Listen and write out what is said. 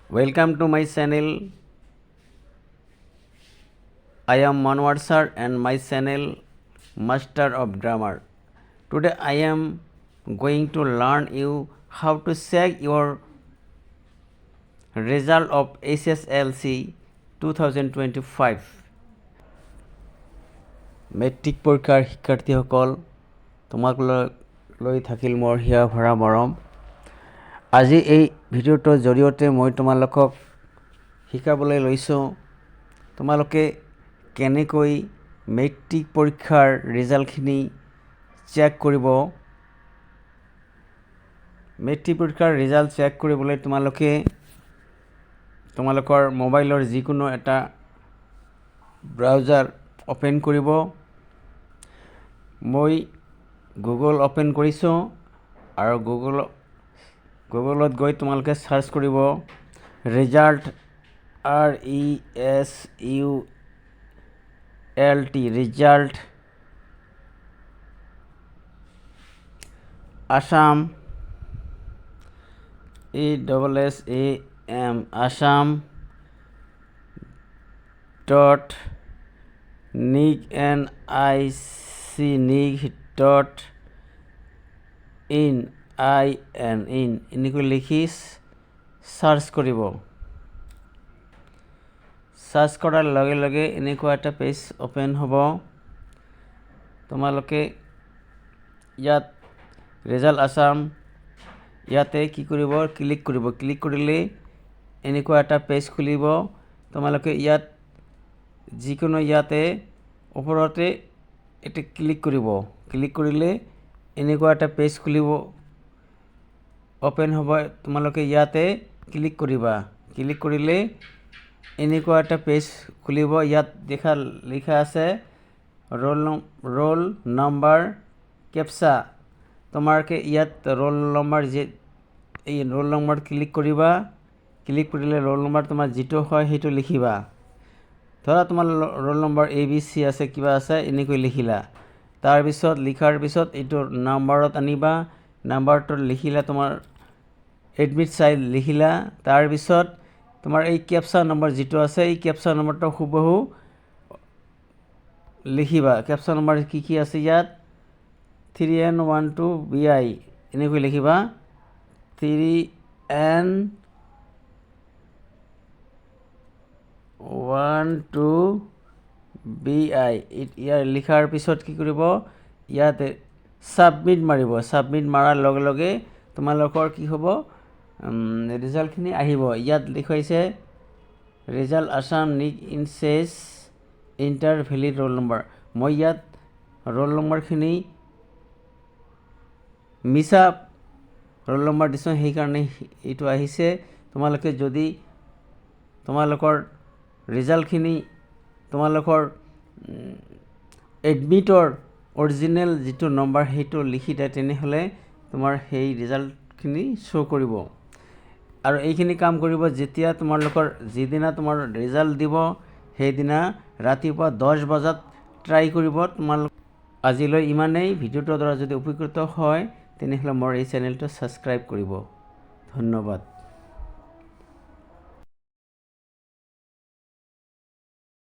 Welcome to my channel. I am Manwar sir and my channel Master of Grammar. Today I am going to learn you how to check your result of SSLC 2025. Matric পৰীক্ষাৰ শিক্ষাৰ্থীসকল তোমাকলৈ থাকিল মোৰ হিয়া ভৰা মৰম। আজি এই ভিডিঅ'টোৰ জৰিয়তে মই তোমালোকক শিকাবলৈ লৈছোঁ তোমালোকে কেনেকৈ মেট্ৰিক পৰীক্ষাৰ ৰিজাল্টখিনি চেক কৰিব। মেট্ৰিক পৰীক্ষাৰ ৰিজাল্ট চেক কৰিবলৈ তোমালোকে তোমালোকৰ মোবাইলৰ যিকোনো এটা ব্ৰাউজাৰ ওপেন কৰিব। মই গুগল ওপেন কৰিছোঁ আৰু গুগলত গৈ তোমালোকে সাৰ্চ কৰিব result RESULT result Assam ASSAM Assam .nic এনেকৈ লিখি সাৰ্চ কৰিব। সাৰ্চ কৰাৰ লগে লগে এনেকুৱা এটা পেজ ওপেন হ'ব। তোমালোকে ইয়াত ৰিজাল্ট আসাম ইয়াতে কি কৰিব ক্লিক কৰিব। ক্লিক কৰিলে এনেকুৱা এটা পেজ খুলিব। তোমালোকে ইয়াত যিকোনো ইয়াতে ওপৰতে এটা ক্লিক কৰিব। ক্লিক কৰিলে এনেকুৱা এটা পেজ খুলিব ওপেন হ'ব। তোমালোকে ইয়াতে ক্লিক কৰিবা। ক্লিক কৰিলে এনেকুৱা এটা পেজ খুলিব। ইয়াত লিখা আছে ৰোল নাম্বাৰ কেপচা। তোমালোকে ইয়াত ৰোল নম্বৰ এই ৰোল নম্বৰ ক্লিক কৰিবা। ক্লিক কৰিলে ৰোল নম্বৰ তোমাৰ যিটো হয় সেইটো লিখিবা। ধৰা তোমাৰ ৰোল নম্বৰ ABC আছে কিবা আছে এনেকৈ লিখিলা। তাৰপিছত লিখাৰ পিছত এইটো নাম্বাৰত আনিবা। নাম্বাৰটো লিখিলা তোমাৰ এডমিট চাইড লিখিলা। তাৰপিছত তোমাৰ এই কেপচা নম্বৰ যিটো আছে এই কেপচা নম্বৰটো হুবহু লিখিবা। কেপচা নম্বৰ কি আছে ইয়াত 3N12BI এনেকৈ লিখিবা 3N12BI। ইয়াৰ লিখাৰ পিছত কি কৰিব ইয়াতে সাবমিট মাৰিব। সাবমিট মাৰাৰ লগে লগে তোমালোকৰ কি হ'ব ৰিজাল্টখিনি আহিব। ইয়াত লিখাইছে ৰিজাল্ট আসাম নিক ইন চেছ ইণ্টাৰ ভেলিড ৰোল নম্বৰ। মই ইয়াত ৰোল নম্বৰখিনি মিছা ৰোল নম্বৰ দিছোঁ সেইকাৰণে এইটো আহিছে। তোমালোকে যদি তোমালোকৰ ৰিজাল্টখিনি তোমালোকৰ এডমিটৰ অৰিজিনেল যিটো নম্বৰ সেইটো লিখি দিয়ে তেনেহ'লে তোমাৰ সেই ৰিজাল্টখিনি শ্ব' কৰিব। আৰু এইখিনি কাম কৰিব যেতিয়া তোমালোকৰ যিদিনা তোমাৰ ৰিজাল্ট দিব সেইদিনা ৰাতিপুৱা 10 বজাত ট্ৰাই কৰিব। তোমালোক আজিলৈ ইমানেই। ভিডিঅ'টোৰ দ্বাৰা যদি উপকৃত হয় তেনেহ'লে মোৰ এই চেনেলটো ছাবস্ক্ৰাইব কৰিব। ধন্যবাদ।